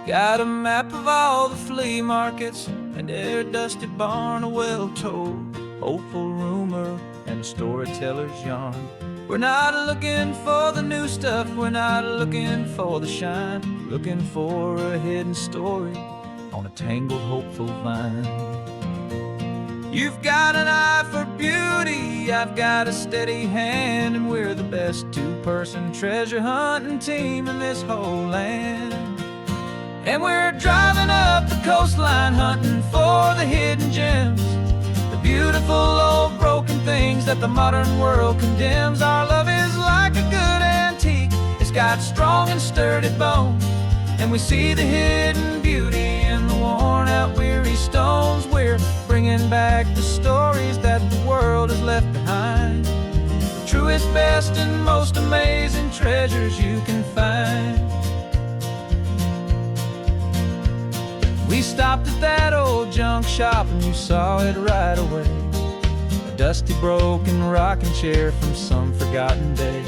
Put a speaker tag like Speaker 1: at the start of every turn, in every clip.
Speaker 1: Got a map of all the flea markets and every dusty barn, a well-told, hopeful rumor and a storyteller's yarn. We're not looking for the new stuff, we're not looking for the shine, looking for a hidden story on a tangled, hopeful vine. You've got an eye for beauty, I've got a steady hand, and we're the best two-person treasure hunting team in this whole land. And we're driving up the coastline hunting for the hidden gems, the beautiful old broken things that the modern world condemns. Our love is like a good antique, it's got strong and sturdy bones, and we see the hidden beauty in the worn out weary stones. We're bringing back the stories that the world has left behind, the truest, best, and most amazing treasures you can find. We stopped at that old junk shop and you saw it right away, a dusty, broken rocking chair from some forgotten day.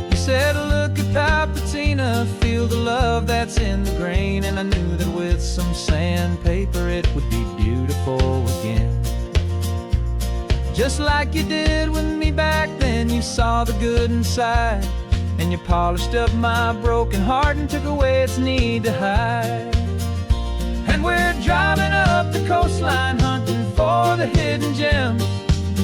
Speaker 1: You said, look at that patina, feel the love that's in the grain, and I knew that with some sandpaper it would be beautiful again. Just like you did with me back then, you saw the good inside, and you polished up my broken heart and took away its need to hide. And we're driving up the coastline hunting for the hidden gems,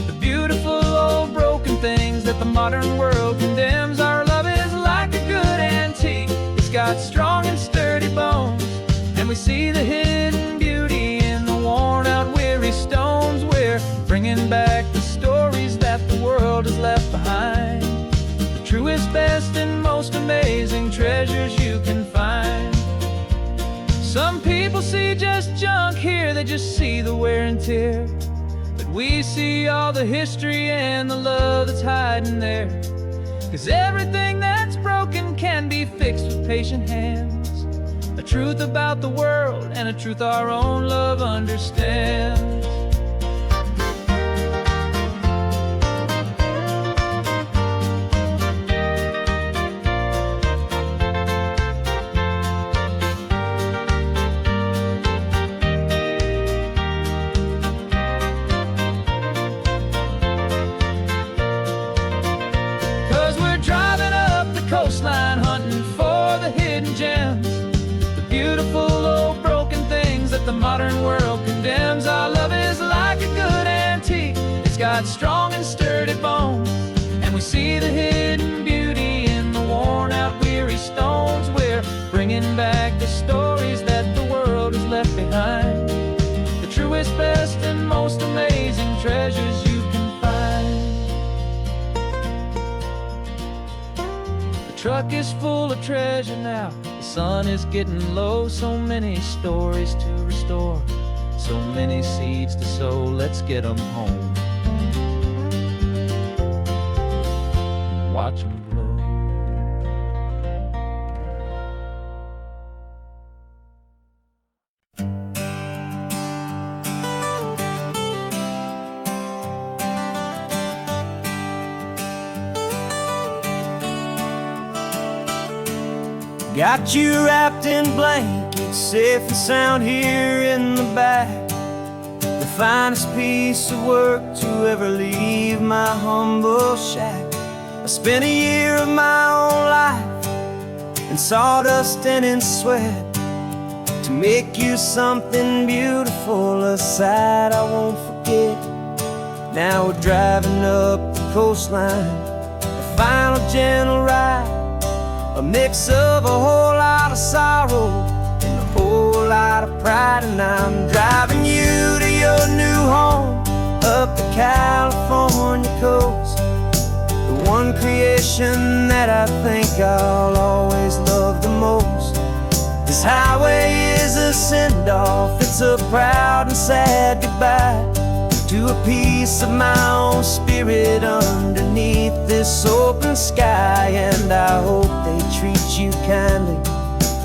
Speaker 1: the beautiful old broken things that the modern world condemns. Our love is like a good antique, it's got strong and sturdy bones, and we see the hidden beauty in the worn out weary stones. We're bringing back the stories that the world has left behind, the truest, best, and most amazing treasures you can find. Some people see just junk here, they just see the wear and tear, but we see all the history and the love that's hiding there. 'Cause everything that's broken can be fixed with patient hands, a truth about the world and a truth our own love understands. Coastline hunting for the hidden gems, the beautiful old broken things that the modern world condemns. Our love is like a good antique, it's got strong and sturdy bones, and we see the hidden beauty in the worn out weary stones. We're bringing back the stories that the world has left behind, the truest, best, and most amazing treasures you can find. The truck is full of treasure now, the sun is getting low. So many stories to restore, so many seeds to sow. Let's get them home, watch them blow.
Speaker 2: Got you wrapped in blankets, safe and sound here in the back. The finest piece of work to ever leave my humble shack. I spent a year of my own life in sawdust and in sweat to make you something beautiful, a sight I won't forget. Now we're driving up the coastline, the final gentle ride, a mix of a whole lot of sorrow and a whole lot of pride. And I'm driving you to your new home up the California coast, the one creation that I think I'll always love the most. This highway is a send-off, it's a proud and sad goodbye to a piece of my own spirit underneath this open sky. And I hope they treat you kindly,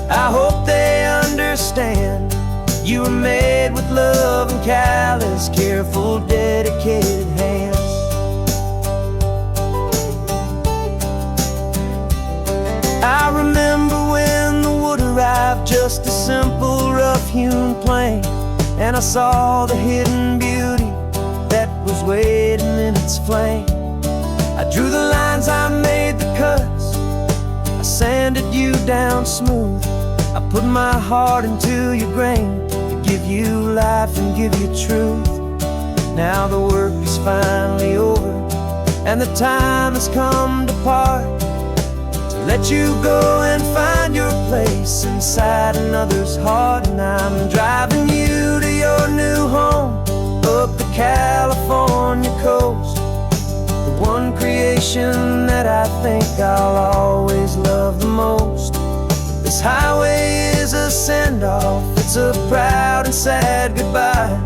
Speaker 2: I hope they understand you were made with love and callous, careful, dedicated hands. I remember when the wood arrived just just a simple rough-hewn plain, and I saw the hidden beauty that was waiting in its flame. I drew the lines, I made the cuts, I sanded you down smooth. I put my heart into your grain to give you life and give you truth. Now the work is finally over, and the time has come to part, to let you go and find your place inside another's heart. And I'm driving you to your new home up the California coast, the one creation that I think I'll always love the most. This highway is a send-off, it's a proud and sad goodbye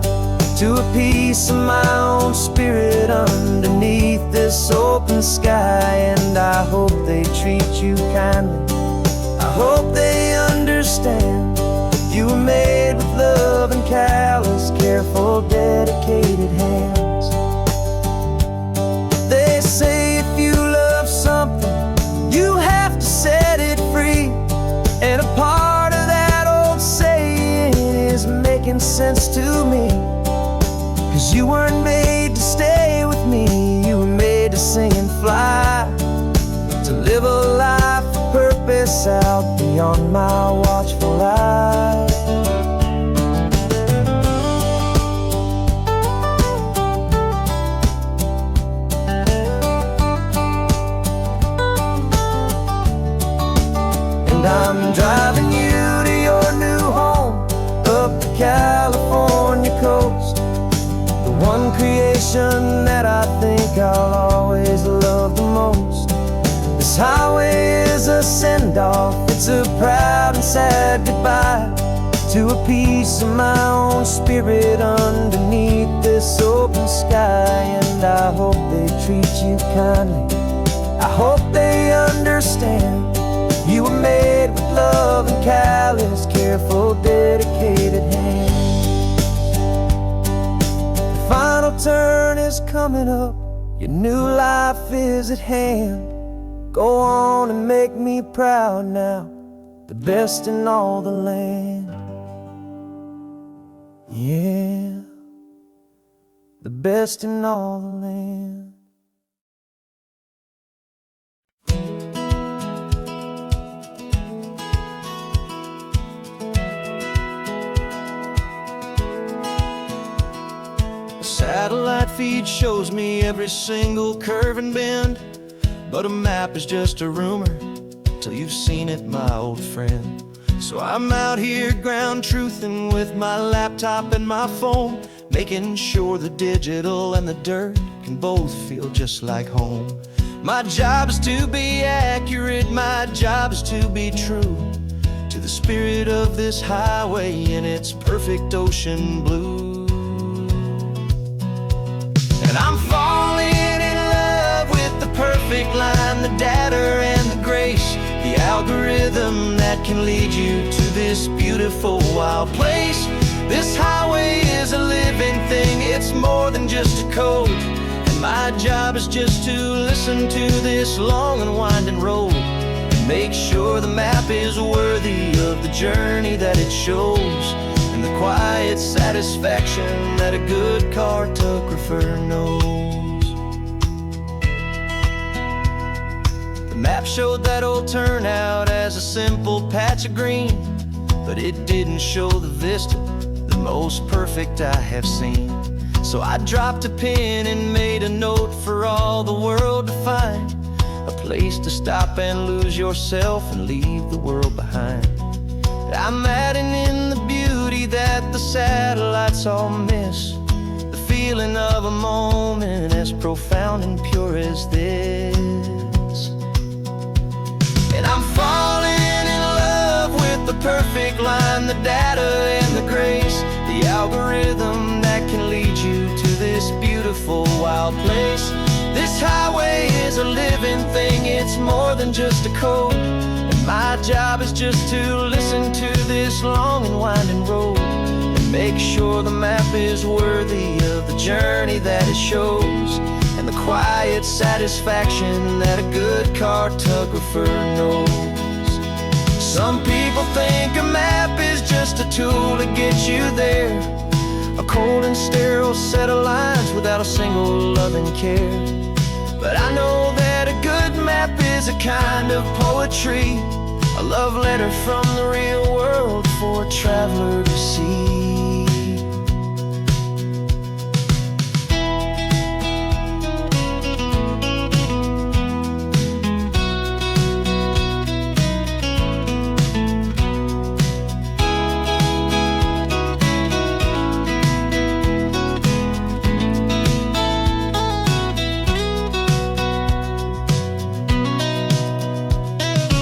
Speaker 2: to a piece of my own spirit underneath this open sky. And I hope they treat you kindly, I hope they understand you were made with love and callous, careful, dedicated hands. They say if you love something, you have to set it free, and a part of that old saying is making sense to me. 'Cause you weren't made to stay with me, you were made to sing and fly, to live a life of purpose out beyond my watchful eye. And I'm driving you to your new home up the California coast, the one creation that I think I'll always love the most. This highway is a send-off, it's a proud and sad goodbye to a piece of my own spirit underneath this open sky. And I hope they treat you kindly, I hope they understand you were made with love and callous, careful, dedicated hands. The final turn is coming up, your new life is at hand. Go on and make me proud now, the best in all the land. Yeah, the best in all the land. Satellite feed shows me every single curve and bend, but a map is just a rumor till you've seen it, my old friend. So I'm out here ground truthing with my laptop and my phone, making sure the digital and the dirt can both feel just like home. My job is to be accurate, my job is to be true to the spirit of this highway in its perfect ocean blue. And I'm falling in love with the perfect line, the data and the grace, the algorithm that can lead you to this beautiful wild place. This highway is a living thing, it's more than just a code, and my job is just to listen to this long and winding road and make sure the map is worthy of the journey that it shows, and the quiet satisfaction that a good cartographer knows. The map showed that old turnout as a simple patch of green, but it didn't show the vista, the most perfect I have seen. So I dropped a pin and made a note for all the world to find, a place to stop and lose yourself and leave the world behind. I'm adding in the beauty that the satellites all miss, the feeling of a moment as profound and pure as this. And I'm falling in love with the perfect line, the data and the grace, the algorithm that can lead you to this beautiful wild place. This highway is a living thing, it's more than just a code, and my job is just to listen to this long and winding road and make sure the map is worthy of the journey that it shows, and the quiet satisfaction that a good cartographer knows. Some people think a map you there. A cold and sterile set of lines without a single loving care. But I know that a good map is a kind of poetry, a love letter from the real world for a traveler to see.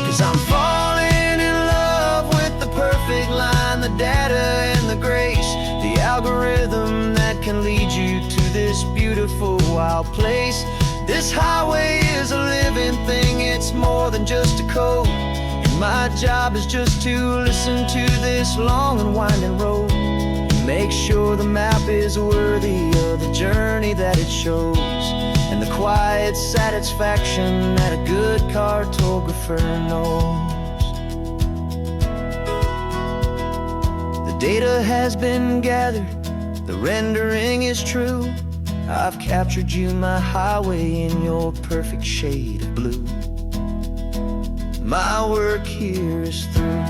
Speaker 2: 'Cause I'm falling in love with the perfect line, the data and the grace, the algorithm that can lead you to this beautiful wild place. This highway is a living thing, it's more than just a code. And my job is just to listen to this long and winding road, and make sure the map is worthy of the journey that it shows, and the quiet satisfaction that a good cartographer knows. The data has been gathered, the rendering is true. I've captured you, my highway, in your perfect shade of blue. My work here is through.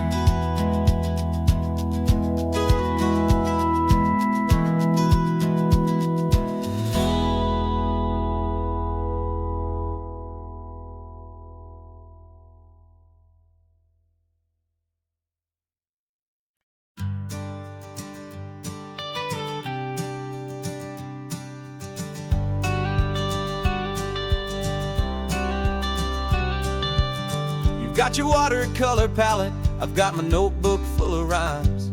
Speaker 1: Got your watercolor palette, I've got my notebook full of rhymes.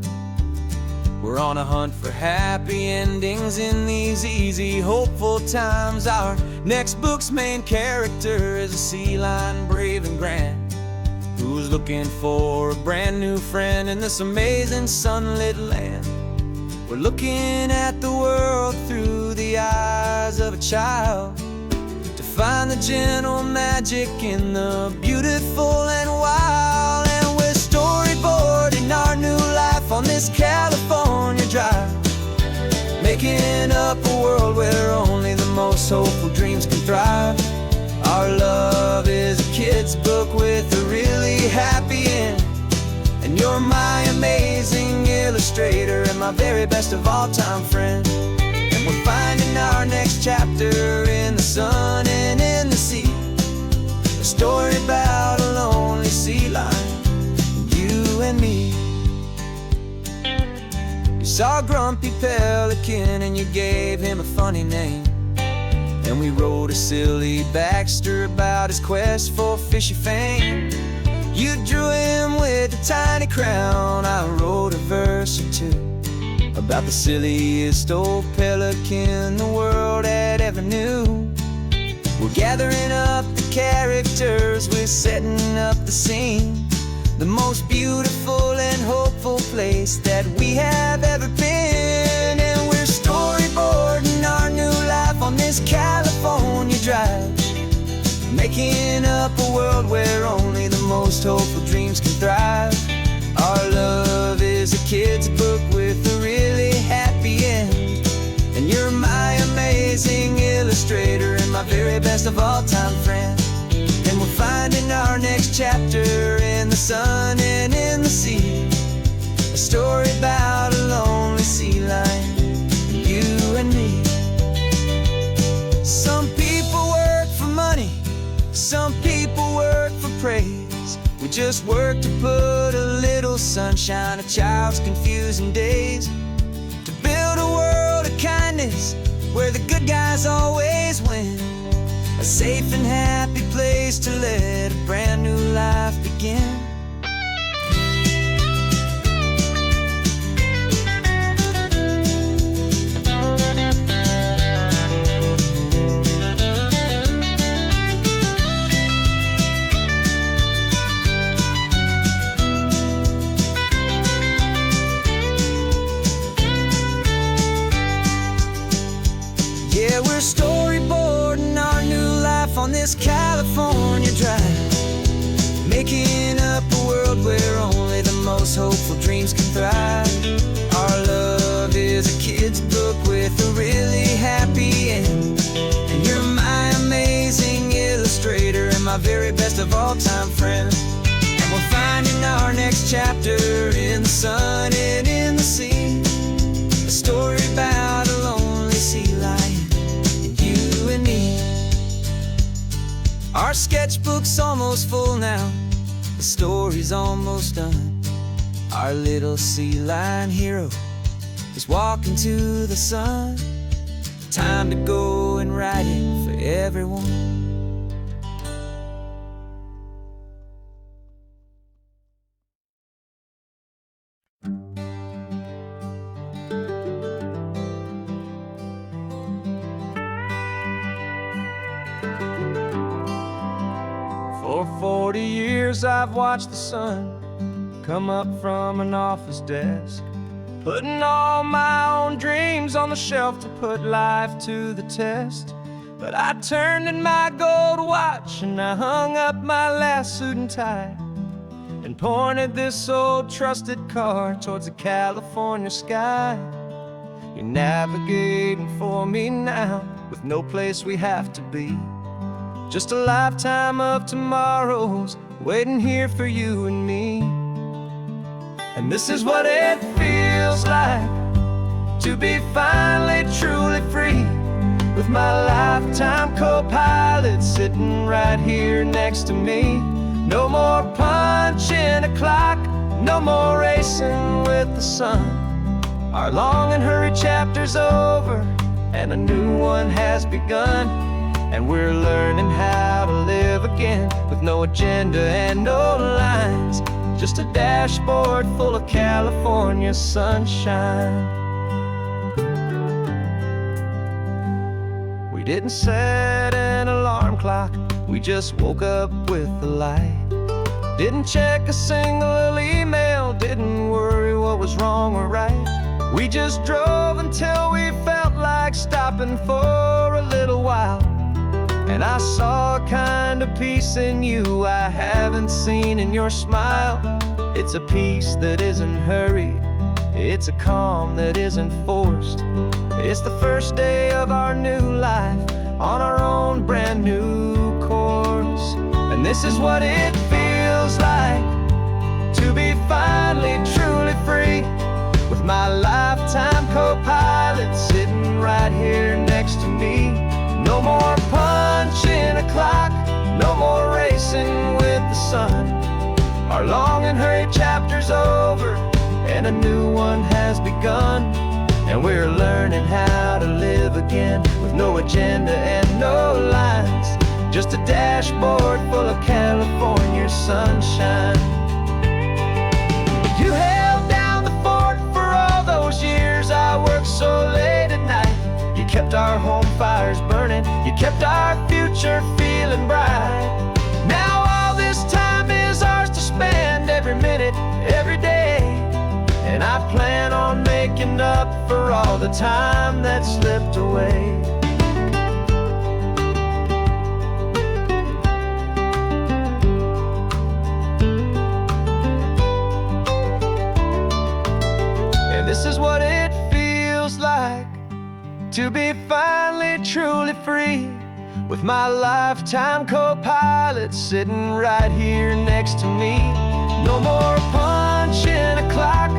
Speaker 1: We're on a hunt for happy endings in these easy, hopeful times. Our next book's main character is a sea lion, brave and grand, who's looking for a brand new friend in this amazing sunlit land. We're looking at the world through the eyes of a child, find the gentle magic in the beautiful and wild. And we're storyboarding our new life on this California drive, making up a world where only the most hopeful dreams can thrive. Our love is a kid's book with a really happy end, and you're my amazing illustrator and my very best of all time friend. We're finding our next chapter in the sun and in the sea, a story about a lonely sea lion, you and me. You saw a grumpy pelican and you gave him a funny name, and we wrote a silly Baxter about his quest for fishy fame. You drew him with a tiny crown, I wrote a verse or two about the silliest old pelican the world had ever knew. We're gathering up the characters, we're setting up the scene, the most beautiful and hopeful place that we have ever been. And we're storyboarding our new life on this California drive, making up a world where only the most hopeful dreams can thrive. Our love is a kid's book with a really happy end, and you're my amazing illustrator and my very best of all time friend. And we're finding our next chapter in the sun and in the sea, a story about a lonely sea lion, you and me. Some people work for money, some people work for praise. We just work to put a little sunshine in a child's confusing days, to build a world of kindness where the good guys always win, a safe and happy place to let a brand new life begin. Yeah, we're storyboarding our new life on this California drive, making up a world where only the most hopeful dreams can thrive. Our love
Speaker 2: of all-time friends. And we're finding our next chapter in the sun and in the sea. A story about a lonely sea lion and you and me. Our sketchbook's almost full now, the story's almost done. Our little sea lion hero is walking to the sun. Time to go and write it for everyone.
Speaker 1: For 40 years I've watched the sun come up from an office desk, putting all my own dreams on the shelf to put life to the test. But I turned in my gold watch and I hung up my last suit and tie and pointed this old trusted car towards the California sky. You're navigating for me now with no place we have to be. Just a lifetime of tomorrows waiting here for you and me. And this is what it feels like to be finally truly free, with my lifetime co-pilot sitting right here next to me. No more punching a clock, no more racing with the sun. Our long and hurried chapter's over and a new one has begun. And we're learning how to live again with no agenda and no lines, just a dashboard full of California sunshine. We didn't set an alarm clock, we just woke up with the light. Didn't check a single email, didn't worry what was wrong or right. We just drove until we felt like stopping for a little while. And I saw a kind of peace in you I haven't seen in your smile. It's a peace that isn't hurried, it's a calm that isn't forced. It's the first day of our new life on our own brand new course. And this is what it feels like to be finally truly free, with my lifetime co-pilot sitting right here next to me. No more punching a clock, no more racing with the sun. Our long and hurried chapter's over and a new one has begun. And we're learning how to live again with no agenda and no lines, just a dashboard full of California sunshine. You held down the fort for all those years I worked so late at night. You kept our home fires burning, you kept our future feeling bright. Now all this time is ours to spend, every minute, every day. And I plan on making up for all the time that slipped away. And this is what it feels like to be finally truly free, with my lifetime co-pilot sitting right here next to me. No more punching a clock,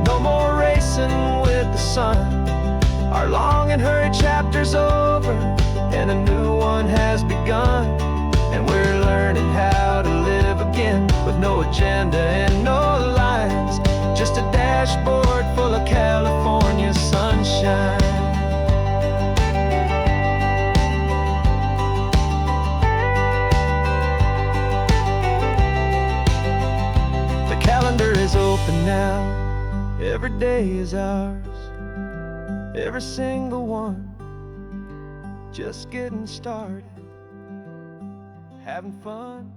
Speaker 1: no more racing with the sun. Our long and hurried chapter's over and a new one has begun. And we're learning how to live again with no agenda and no lines, just a dashboard full of California sunshine. Calendar is open now, every day is ours, every single one, just getting started, having fun.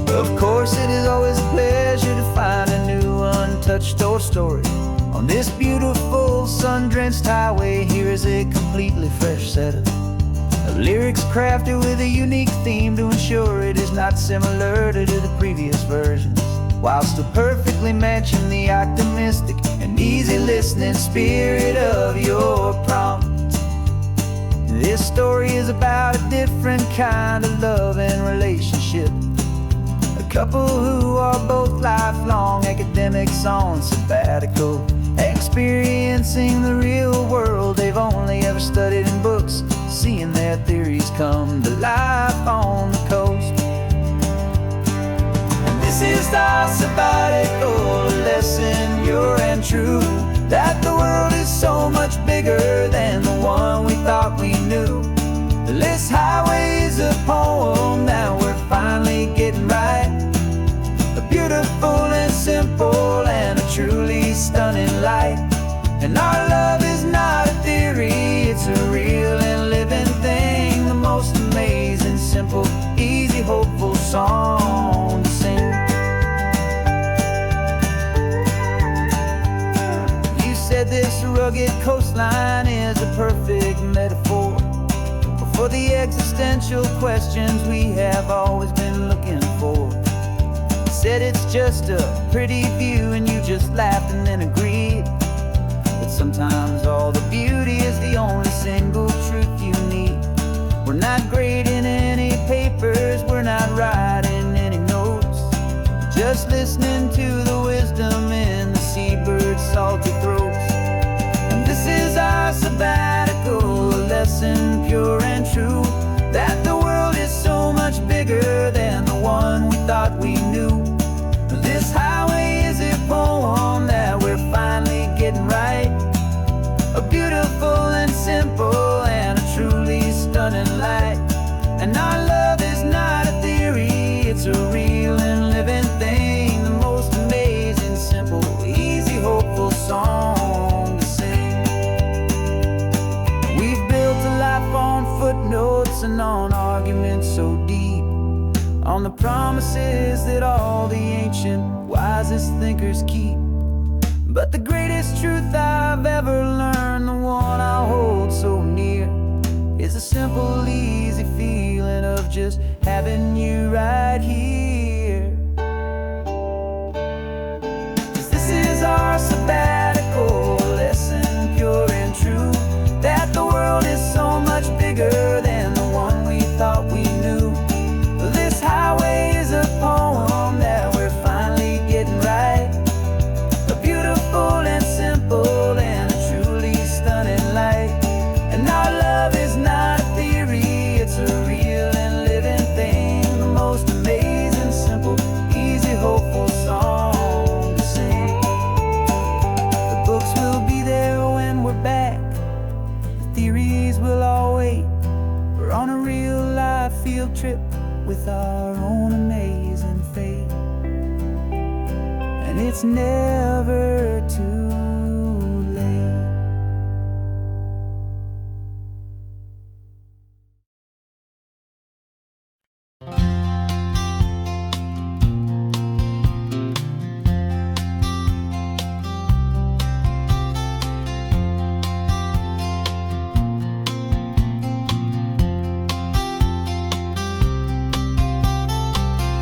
Speaker 2: Of course, it is always a pleasure to find a new untouched old story. On this beautiful sun-drenched highway, here is a completely fresh set of
Speaker 1: Lyrics crafted with a unique theme to ensure it is not similar to the previous versions, while still perfectly matching the optimistic and easy listening spirit of your prompt. This story is about a different kind of love and relationship. A couple who are both lifelong academics on sabbatical, experiencing the real world they've only ever studied in books, seeing their theories come to life on the coast. And this is our sabbatical lesson, pure and true, that the world is so much bigger than the one we thought we knew. This highway is a poem that we're finally getting right. A beautiful and simple and a truly stunning light. And our love is not a theory, it's a real and living thing. The most amazing, simple, easy, hopeful song to sing. You said this rugged coastline is a perfect metaphor for the existential questions we have always been looking for. You said it's just a pretty view and you just laughed and then agreed. But sometimes all the beauty is the only single truth you need. We're not grading any papers, we're not writing any notes, just listening to the wisdom in the seabird's salty throats. And this is our sabbatical lesson, pure and true, that the world is so much bigger than the one we thought we knew. This highway is a poem that we're finally getting right. A beautiful and simple and a truly stunning light. And our love is not a theory, it's a real and living thing. The most amazing, simple, easy, hopeful song to sing. We've built a life on footnotes and on arguments so deep, on the promises that all the ancient, wisest thinkers keep. But the greatest truth I've ever learned, the one I hold so near, is a simple, easy feeling of just having you right here. 'Cause this is our sabbatical lesson, pure and true, that the world is so much bigger than the one we thought we knew. This highway is a poem that we're finally getting right. A beautiful and simple and a truly stunning light. And our love is not a theory, it's a real and living thing. The most amazing, simple, easy, hopeful song to sing. The books will be there when we're back, the theories will all wait. We're on a real life field trip with our own amazing fate. And it's never too late.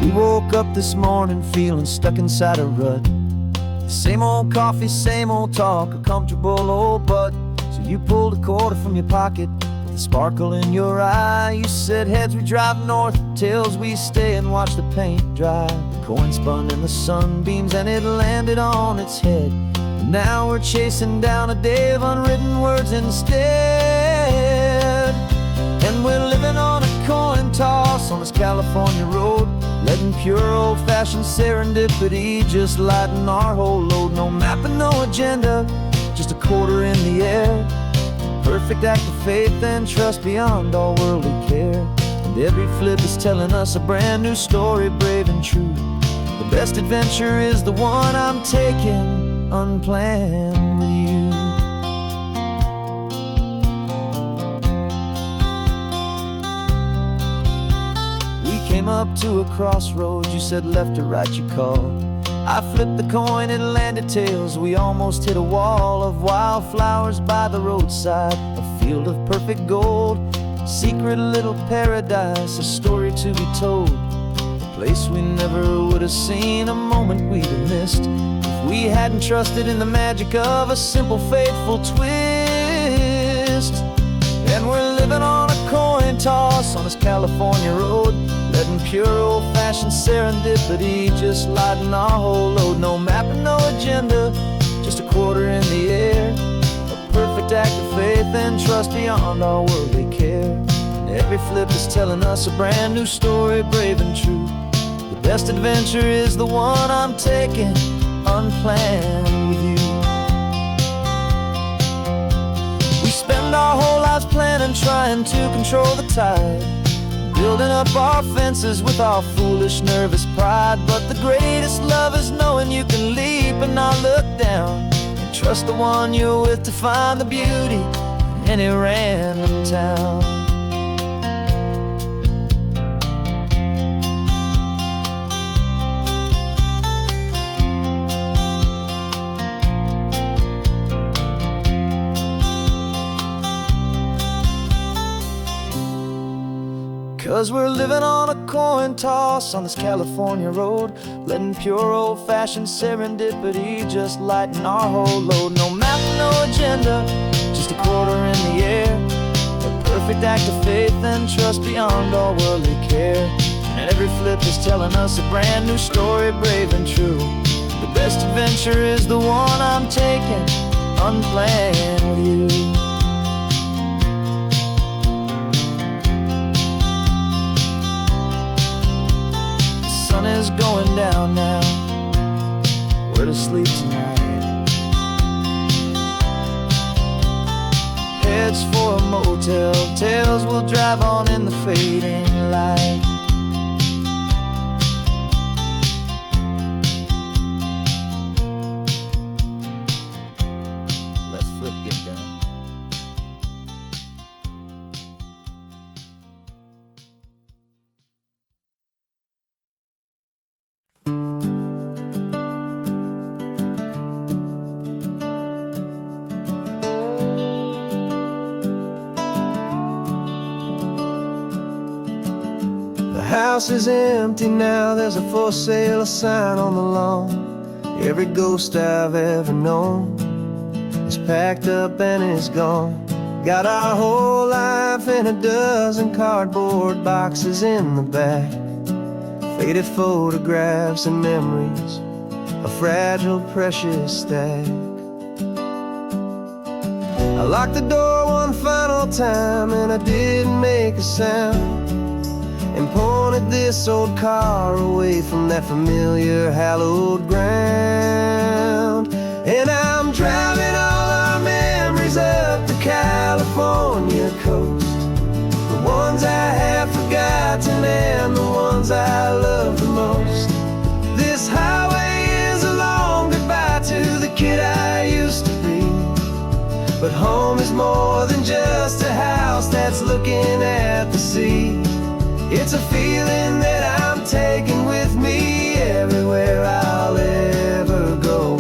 Speaker 1: We woke up this morning feeling stuck inside a rut. Same old coffee, same old talk, a comfortable old butt. So you pulled a quarter from your pocket with a sparkle in your eye. You said heads we drive north, tails we stay and watch the paint dry. The coin spun in the sunbeams and it landed on its head. And now we're chasing down a day of unwritten words instead. And we're living on a coin toss on this California road, letting pure old-fashioned serendipity just lighten our whole load. No map and no agenda, just a quarter in the air. Perfect act of faith and trust beyond all worldly care. And every flip is telling us a brand new story, brave and true. The best adventure is the one I'm taking unplanned with you. Came up to a crossroads, you said left or right you called. I flipped the coin, it landed tails. We almost hit a wall of wildflowers by the roadside, a field of perfect gold. secret little paradise, a story to be told, a place we never would have seen, a moment we'd have missed if we hadn't trusted in the magic of a simple, faithful twist. And we're living on a coin toss on this California road, letting pure old-fashioned serendipity just lighten our whole load. No map and no agenda, just a quarter in the air, a perfect act of faith and trust beyond our worldly care. And every flip is telling us a brand new story, brave and true. The best adventure is the one I'm taking, unplanned with you. We spend our whole lives planning, trying to control the tide, building up our fences with our foolish, nervous pride. But the greatest love is knowing you can leap and not look down, and trust the one you're with to find the beauty in any random town. 'Cause we're living on a coin toss on this California road, letting pure old-fashioned serendipity just lighten our whole load. No map, no agenda, just a quarter in the air, a perfect act of faith and trust beyond all worldly care. And every flip is telling us a brand new story, brave and true. The best adventure is the one I'm taking, unplanned with you. Sun is going down now, we're to sleep tonight. Heads for a motel, tails will drive on in the fading light. Let's flip, get down. The house is empty now, there's a for sale sign on the lawn. Every ghost I've ever known is packed up and is gone. Got our whole life in a dozen cardboard boxes in the back, faded photographs and memories, a fragile, precious stack. I locked the door one final time and I didn't make a sound, and pointed this old car away from that familiar hallowed ground. And I'm driving all our memories up the California coast, the ones I have forgotten and the ones I love the most. This highway is a long goodbye to the kid I used to be, but home is more than just a house that's looking at the sea. It's a feeling that I'm taking with me everywhere I'll ever go.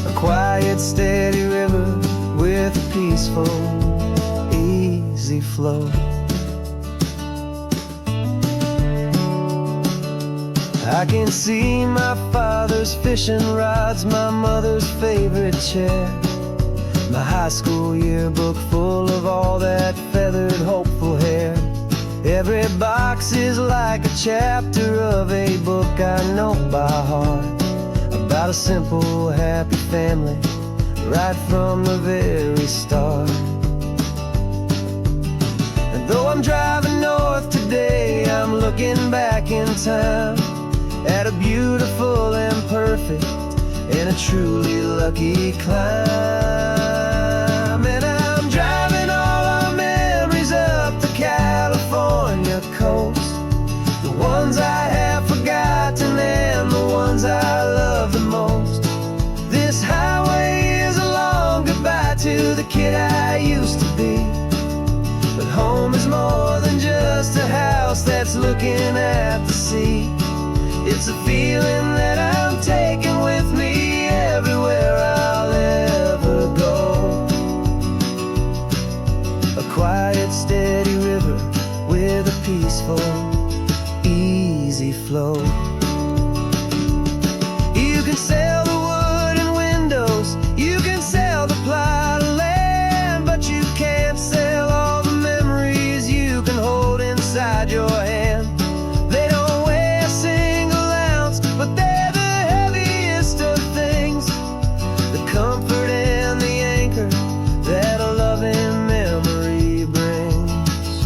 Speaker 1: A quiet, steady river with a peaceful, easy flow. I can see my father's fishing rods, my mother's favorite chair, my high school yearbook full of all that feathered, hopeful hair. Every box is like a chapter of a book I know by heart, about a simple, happy family right from the very start. And though I'm driving north today, I'm looking back in time at a beautiful and perfect and a truly lucky climb. And I'm driving all our memories up the California coast, the ones I have forgotten and the ones I love the most. This highway is a long goodbye to the kid I used to be, but home is more than just a house that's looking at the sea. It's a feeling that I'm taking with me everywhere I'll ever go.
Speaker 2: with a peaceful, easy flow. You can sail the wood and windows, you can sail the plot of land, but you can't sail all the memories you can hold inside your hand. They don't weigh a single ounce, but they're the heaviest of things, the comfort and the anchor that a loving memory brings.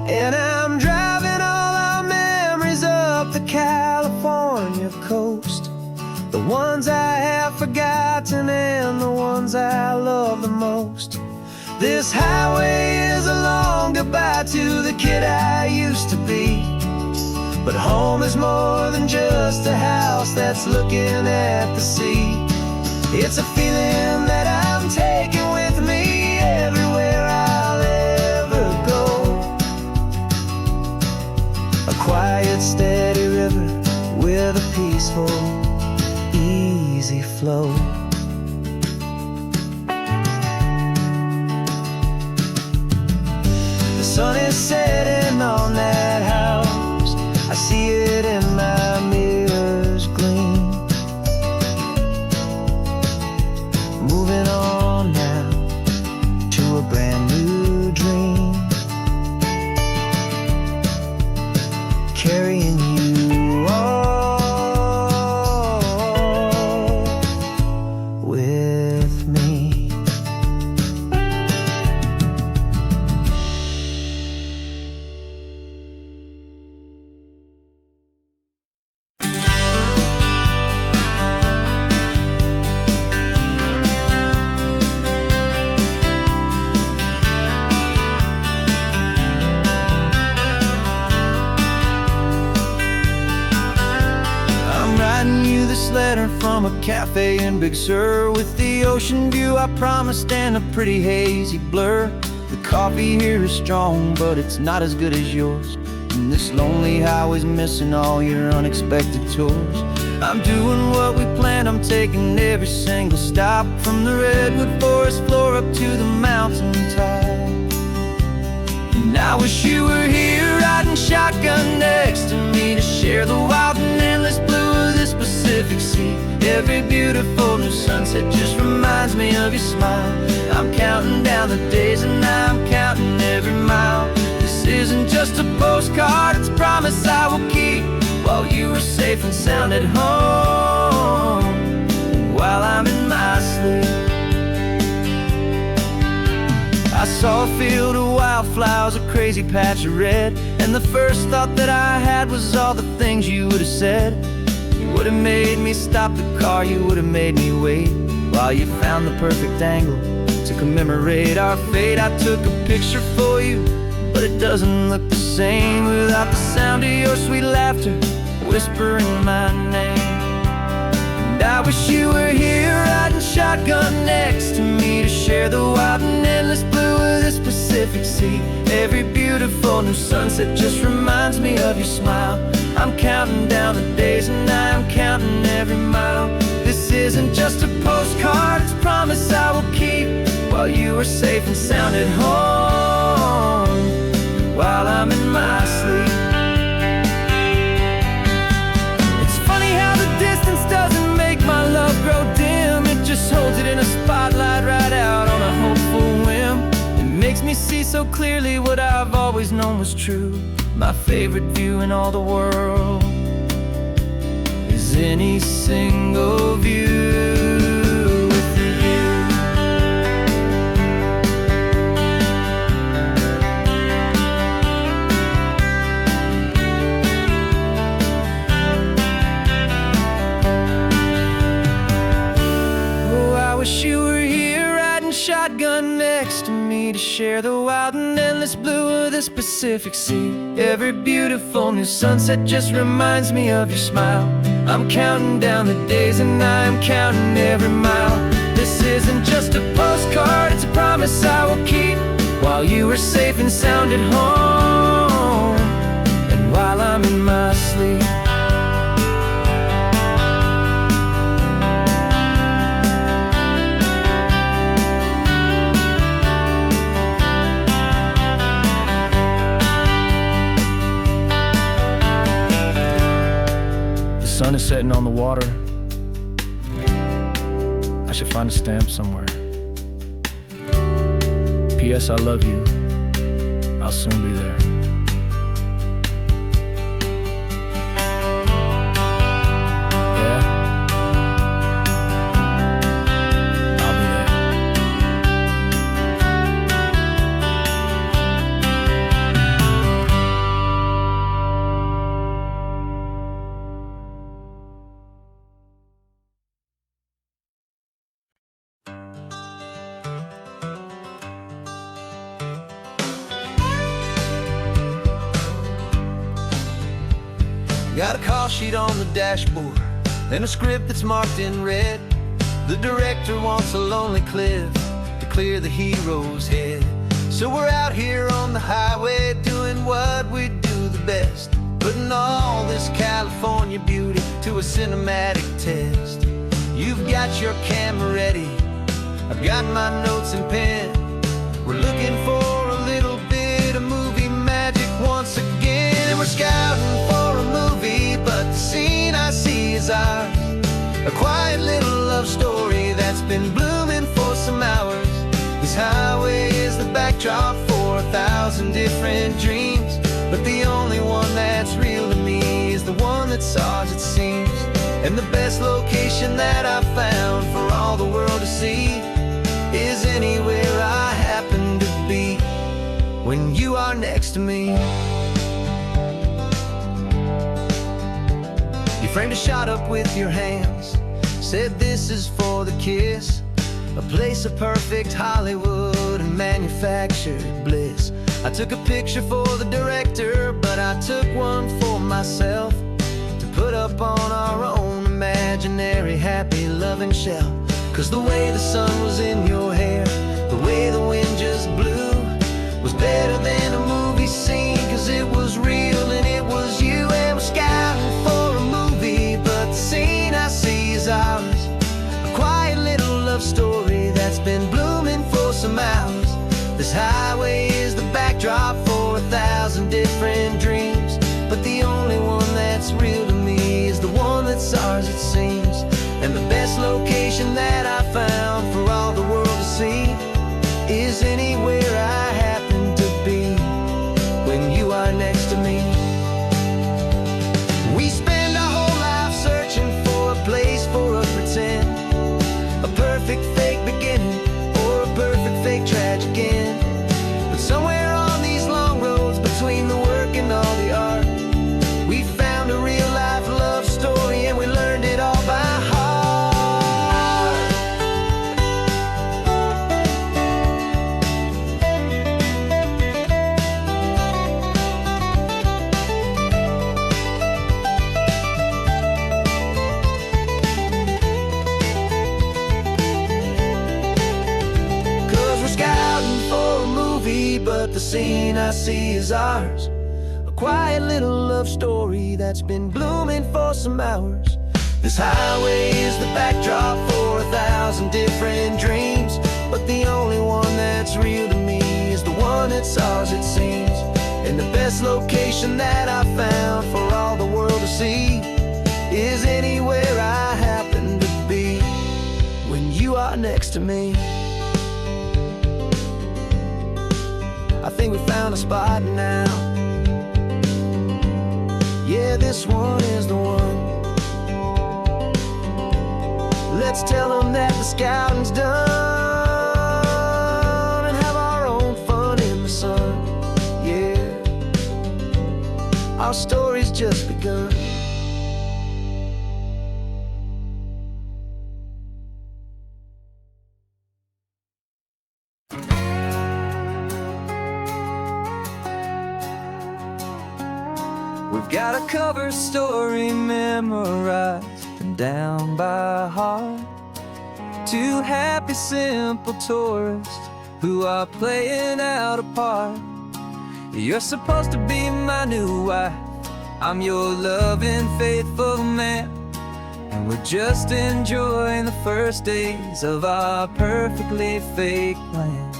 Speaker 2: And I'm driving all our memories up the California coast, the ones I have forgotten and the ones I love the most. This highway is a long goodbye to the kid I used to be, but home is more than just a house that's looking at the sea. It's a feeling that I'm taking with me everywhere I'll ever go. A quiet, steady river with a peaceful, easy flow. The sun is setting on that house, I see it in my mirror's gleam. Moving on now to a brand new dream, carrying you all with me. You this letter from a cafe in Big Sur, with the ocean view I promised and a pretty hazy blur. The coffee here is strong, but it's not as good as yours, and this lonely highway's missing all your unexpected tours. I'm doing what we planned, I'm taking every single stop, from the redwood forest floor up to the mountain top. And I wish you were here riding shotgun next to me, to share the wild and endless blue of this Pacific Sea. Every beautiful new sunset just reminds me of your smile. I'm counting down the days and I'm counting every mile. This isn't just a postcard, it's a promise I will keep, while you are safe and sound at home, while I'm in my sleep. I saw a field of wildflowers, a crazy patch of red, and the first thought that I had was all the things you would have said. You would have made me stop the car, you would have made me wait, while you found the perfect angle to commemorate our fate. I took a picture for you, but it doesn't look the same without the sound of your sweet laughter whispering my name. And I wish you were here riding shotgun next to me, to share the wild and endless blue of this Pacific Sea. Every beautiful new sunset just reminds me of your smile. I'm counting down the days and I'm counting every mile. This isn't just a postcard, it's a promise I will keep, while you are safe and sound at home, while I'm in my sleep. It's funny how the distance doesn't make my love grow dim, it just holds it in a spotlight right out on a hopeful whim. It makes me see so clearly what I've always known was true. My favorite view in all the world is any single view with you. Oh, I wish you were here riding shotgun next to me, to share the wild and endless blue of this Pacific Sea. Every beautiful new sunset just reminds me of your smile. I'm counting down the days and I'm counting every mile. This isn't just a postcard, it's a promise I will keep, while you are safe and sound at home, and while I'm in my sleep.
Speaker 1: sun is setting on the water. I should find a stamp somewhere. P.S. I love you. I'll soon be there. Yeah? I'll be there.
Speaker 2: Got a call sheet on the dashboard and a script that's marked in red. The director wants a lonely cliff to clear the hero's head. So we're out here on the highway doing what we do the best, putting all this California beauty to a cinematic test. You've got your camera ready, I've got my notes and pen. We're looking for a little bit of movie magic once again. And we're scouting for a movie, but the scene I see is ours. A quiet little love story that's been blooming for some hours. This highway is the backdrop for 1,000 different dreams, but the only one that's real to me is the one that's ours, it seems. And the best location that I've found for all the world to see is anywhere I happen to be when you are next to me. You framed a shot up with your hands, said this is for the kiss, a place of perfect Hollywood and manufactured bliss. I took a picture for the director, but I took one for myself to put up on our own imaginary happy loving shelf. Cause the way the sun was in your hair, the way the wind just blew, was better than a movie scene, cause it was real and it was you. And we're scouting for a movie, but the scene I see is ours. A quiet little love story that's been blooming for some hours. This highway is the backdrop for 1,000 different dreams, but the only one that's real to me is the one that's ours, it seems. And the best location that I found for all the world to see is anywhere I happen to be when you are next to me. We spend our whole life searching for a place for a pretend, a perfect fake beginning or a perfect fake tragic end. But somewhere on these long roads between the work and all the art, we found a real life love story and we learned it all by heart. But the scene I see is ours. A quiet little love story that's been blooming for some hours. This highway is the backdrop for 1,000 different dreams, but the only one that's real to me is the one that's ours, it seems. And the best location that I found for all the world to see is anywhere I happen to be when you are next to me. I think we found a spot now. Yeah, this one is the one. Let's tell them that the scouting's done and have our own fun in the sun. Yeah, our story's just begun. We've got a cover story memorized and down by heart. Two happy, simple tourists who are playing out a part. You're supposed to be my new wife, I'm your loving, faithful man, and we're just enjoying the first days of our perfectly fake plan.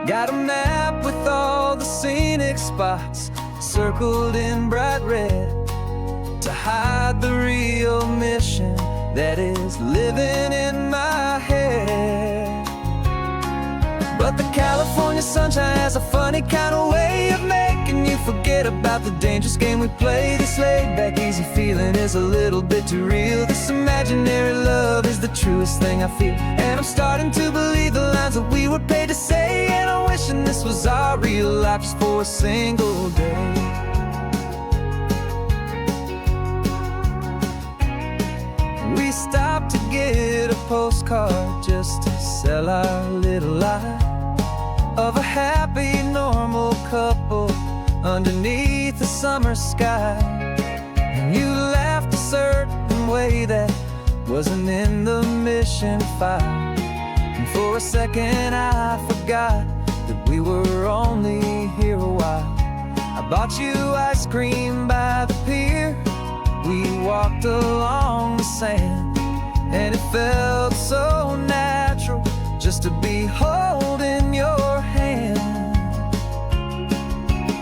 Speaker 2: Got a map with all the scenic spots circled in bright red,
Speaker 1: to hide the real mission that is living in my head. But the California sunshine has a funny kind of way of making you forget about the dangerous game we play. This laid-back, easy feeling is a little bit too real. This imaginary love is the truest thing I feel, and I'm starting to believe the lines that we were paid to say. And I'm wishing this was our real life just for a single day. We stopped to get a postcard just to sell our little lie of a happy, normal couple underneath the summer sky. And you laughed a certain way that wasn't in the mission file. And for a second I forgot that we were only here a while. I bought you ice cream by the pier. We walked along the sand, and it felt so natural just to be holding your hand.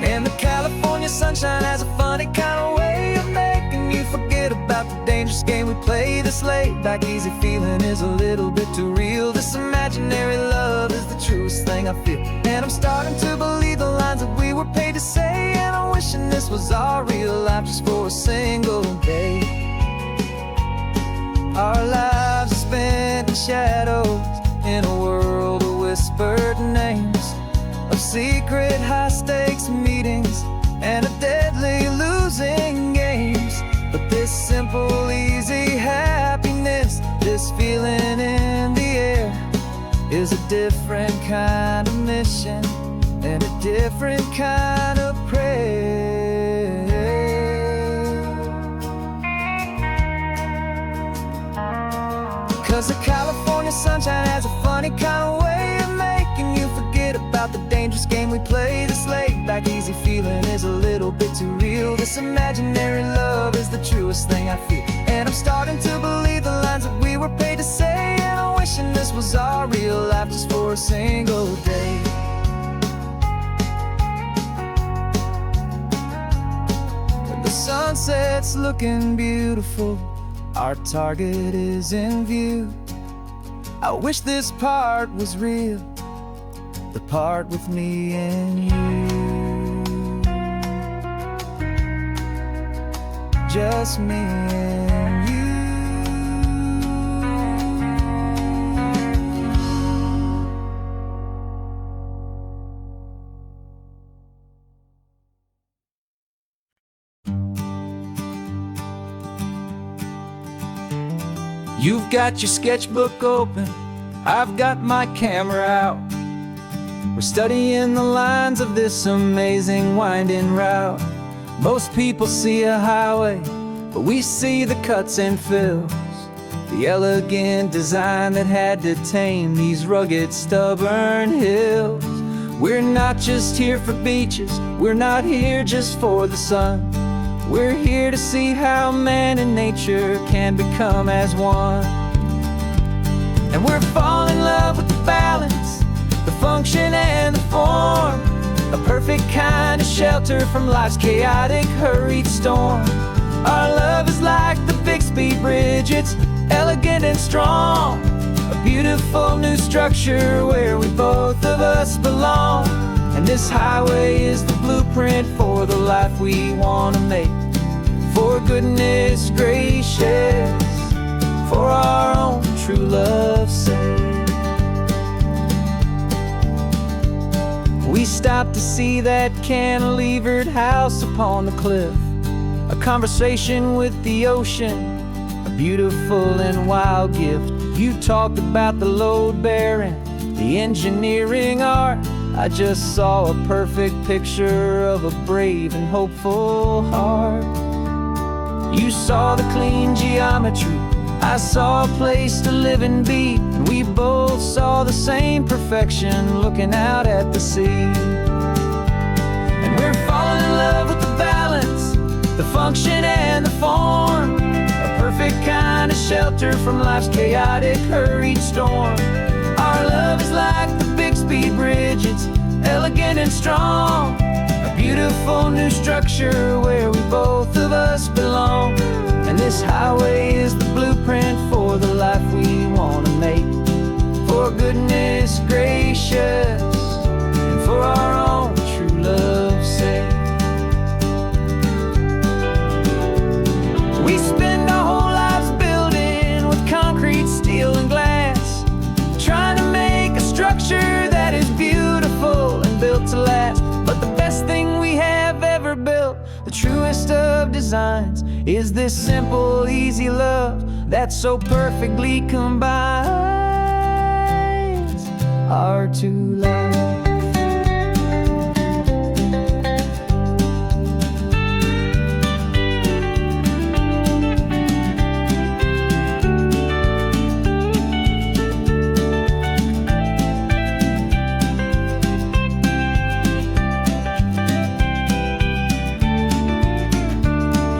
Speaker 1: And the California sunshine has a funny kind of way of making you forget about the dangerous game we play. This laid-back, easy feeling is a little bit too real. This imaginary love is the truest thing I feel, and I'm starting to believe the lines that we were paid to say. And I'm wishing this was our real life just for a single day. Our lives are spent in shadows, in a world of whispered names, of secret high-stakes meetings and of deadly losing games. But this simple, easy happiness, this feeling in the air, is a different kind of mission and a different kind of prayer. 'Cause the California sunshine has a funny kind of way of making you forget about the dangerous game we play. This laid-back, easy feeling is a little bit too real. This imaginary love is the truest thing I feel, and I'm starting to believe the lines that we were paid to say. And I'm wishing this was our real life just for a single day. When the sunset's looking beautiful, our target is in view. I wish this part was real, the part with me and you. Just me and you. You've got your sketchbook open, I've got my camera out. We're studying the lines of this amazing winding route. Most people see a highway, but we see the cuts and fills, the elegant design that had to tame these rugged, stubborn hills. We're not just here for beaches, we're not here just for the sun. We're here to see how man and nature can become as one. And we're falling in love with the balance, the function and the form, a perfect kind of shelter from life's chaotic, hurried storm. Our love is like the Bixby Bridge, it's elegant and strong, a beautiful new structure where we both of us belong. And this highway is the blueprint for the life we want to make. For goodness gracious, for our own true love's sake. We stopped to see that cantilevered house upon the cliff, a conversation with the ocean, a beautiful and wild gift. You talked about the load bearing, the engineering art. I just saw a perfect picture of a brave and hopeful heart. You saw the clean geometry, I saw a place to live and be, and we both saw the same perfection looking out at the sea. And we're falling in love with the balance, the function and the form, a perfect kind of shelter from life's chaotic, hurried storm. Our love is like the Bixby Bridge, it's elegant and strong, a beautiful new structure where we both of us belong. this highway is the blueprint for the life we want to make. For goodness gracious, and for our own true love's sake. We spend our whole lives building with concrete, steel, and glass, trying to make a structure that is beautiful and built to last. But the best thing we have ever built, the truest of designs, is this simple, easy love that so perfectly combines our two lives.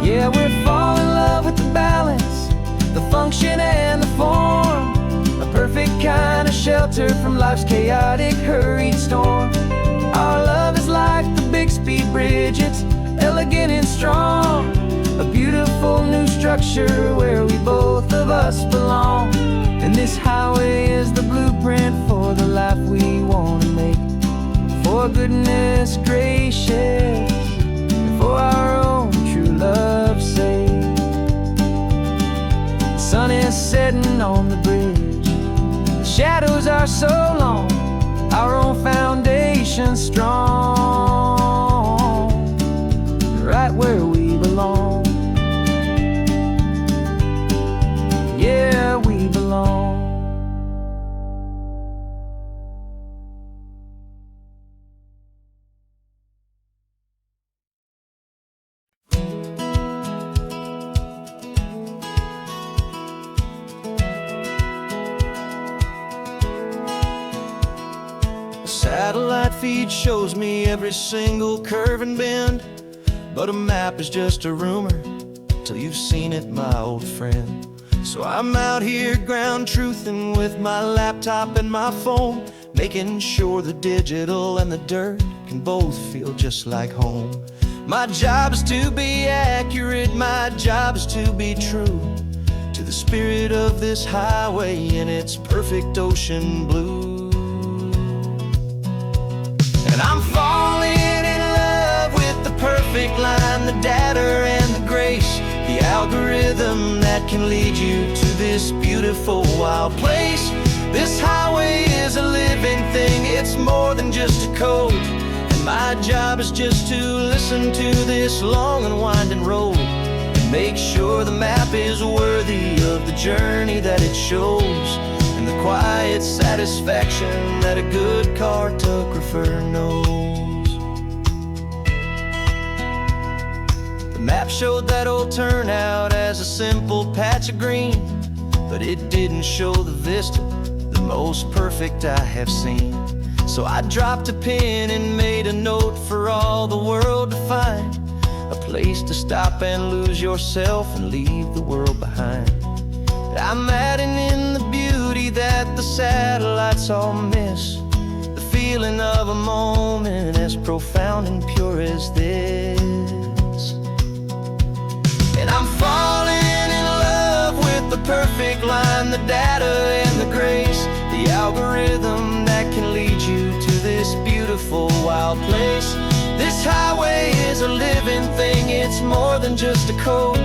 Speaker 1: Yeah, we're falling in love with the balance, the function and the form, a perfect kind of shelter from life's chaotic, hurried storm. Our love is like the Bixby Bridge, it's elegant and strong, a beautiful new structure where we both of us belong. And this highway is the blueprint for the life we want to make. For goodness gracious, and for our own true love's sake. The sun is setting on the bridge, the shadows are so long, our own foundation strong, right where we belong. Yeah, we belong.
Speaker 2: Satellite feed shows me every single curve and bend, but a map is just a rumor till you've seen it, my old friend. So I'm out here ground truthing with my laptop and my phone, making sure the digital and the dirt can both feel just like home. My job is to be accurate, my job is to be true to the spirit of this highway in its perfect ocean blue. And I'm falling in love with the perfect line, the data and the grace, the algorithm that can lead you to this beautiful wild place. This highway is a living thing, it's more than just a code. And my job is just to listen to this long and winding road and make sure the map is worthy of the journey that it shows, and the quiet satisfaction that a good cartographer knows. The map showed that old turnout as a simple patch of green, but it didn't show the vista, the most perfect I have seen. So I dropped a pin and made a note for all the world to find, a place to stop and lose yourself and leave the world behind. I'm adding in the beauty that the satellites all miss, the feeling of a moment as profound and pure as this. And I'm falling in love with the perfect line, the data and the grace, the algorithm that can lead you to this beautiful wild place. This highway is a living thing, it's more than just a code.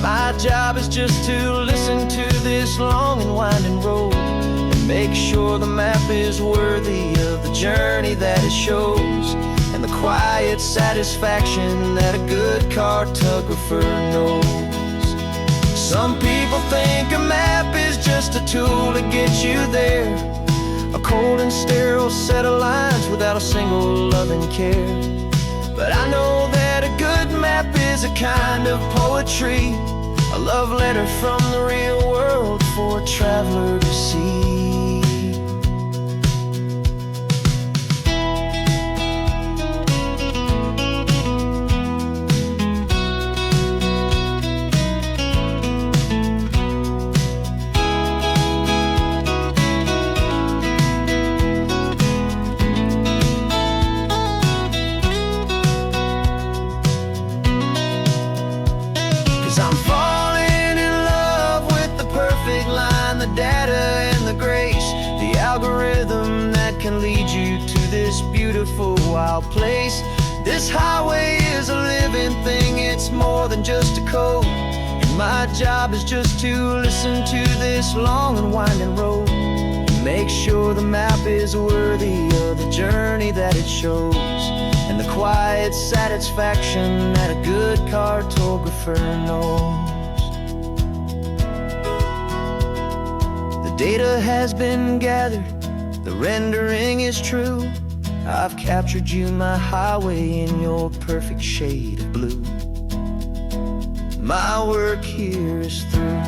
Speaker 2: My job is just to listen to this long and winding road and make sure the map is worthy of the journey that it shows, and the quiet satisfaction that a good cartographer knows. Some people think a map is just a tool to get you there, a cold and sterile set of lines without a single loving care. But I know that a good map is a kind of poetry, a love letter from the real world for a traveler to see. 'Cause I'm falling wild place. This highway is a living thing, it's more than just a code. And my job is just to listen to this long and winding road, and make sure the map is worthy of the journey that it shows, and the quiet satisfaction that a good cartographer knows. The data has been gathered, the rendering is true. I've captured you, my highway, in your perfect shade of blue. My work here is through.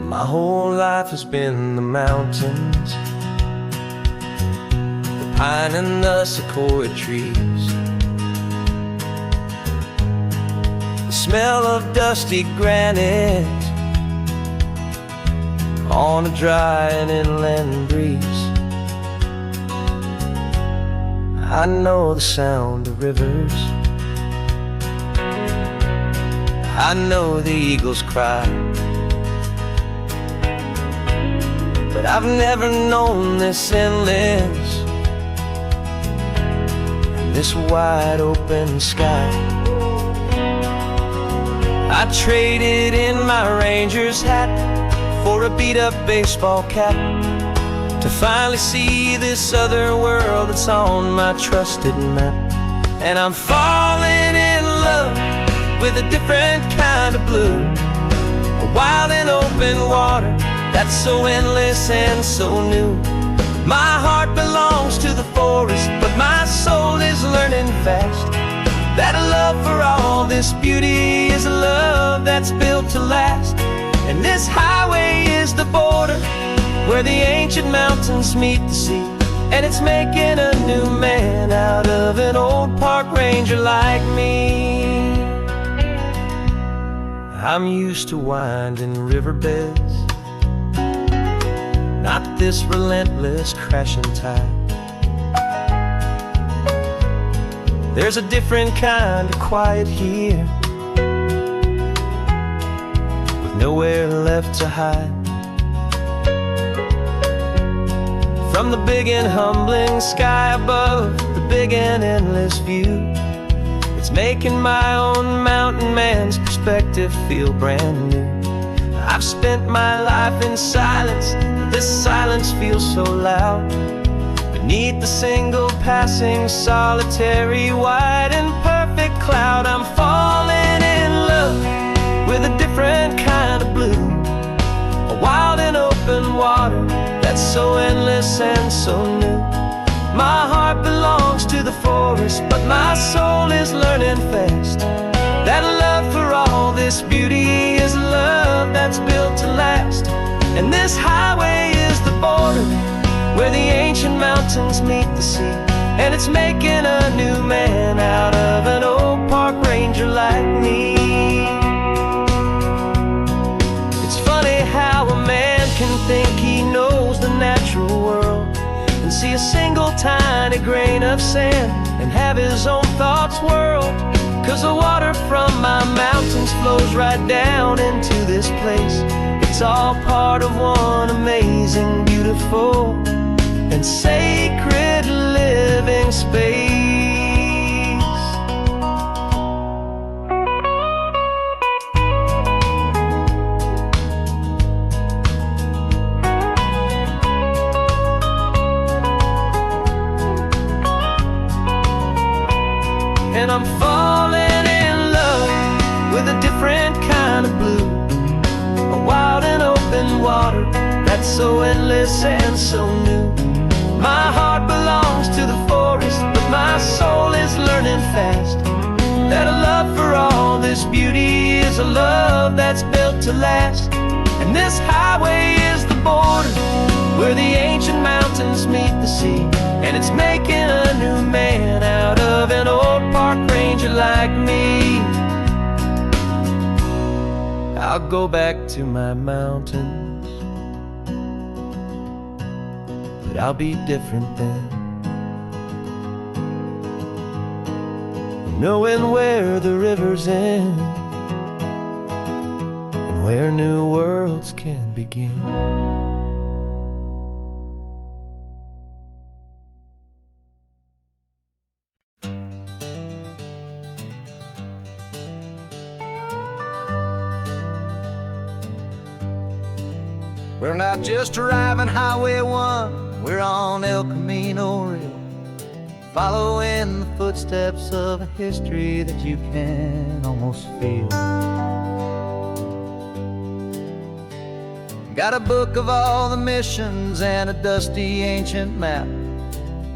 Speaker 2: My whole life has been the mountains, the pine and the sequoia trees, the smell of dusty granite on a dry and inland breeze. I know the sound of rivers, I know the eagles cry, but I've never known this endless and this wide open sky. I traded in my ranger's hat for a beat-up baseball cap to finally see this other world that's on my trusted map. And I'm falling in love with a different kind of blue, a wild and open water that's so endless and so new. My heart belongs to the forest, but my soul is learning fast that a love for all this beauty is a love that's built to last. And this highway is the border where the ancient mountains meet the sea, and it's making a new man out of an old park ranger like me. I'm used to winding riverbeds, not this relentless crashing tide. There's a different kind of quiet here, with nowhere left to hide. From the big and humbling sky above, the big and endless view, it's making my own mountain man's perspective feel brand new. I've spent my life in silence, this silence feels so loud. Beneath the single passing solitary white and perfect cloud, I'm falling in love with a different kind of blue, a wild and open water that's so endless and so new. My heart belongs to the forest, but my soul is learning fast that a love for all this beauty is a love that's built to last. And this highway is the border where the ancient mountains meet the sea, and it's making a new man out of an old park ranger like me. It's funny how a man can think he knows the natural world and see a single tiny grain of sand and have his own thoughts whirled, 'cause the water from my mountains flows right down into this place. It's all part of one amazing, beautiful, and sacred living space. And I'm falling in love with a different kind of blue, a wild and open water that's so endless and so new. My heart belongs to the forest, but my soul is learning fast that a love for all this beauty is a love that's built to last. And this highway is the border
Speaker 1: where the ancient mountains meet the sea, and it's making a new man out of an old park ranger like me. I'll go back to my mountains, but I'll be different then, knowing where the rivers end and where new worlds can begin.
Speaker 2: We're not just driving Highway 1, we're on El Camino Real, following the footsteps of a history that you can almost feel. Got a book of all the missions and a dusty ancient map,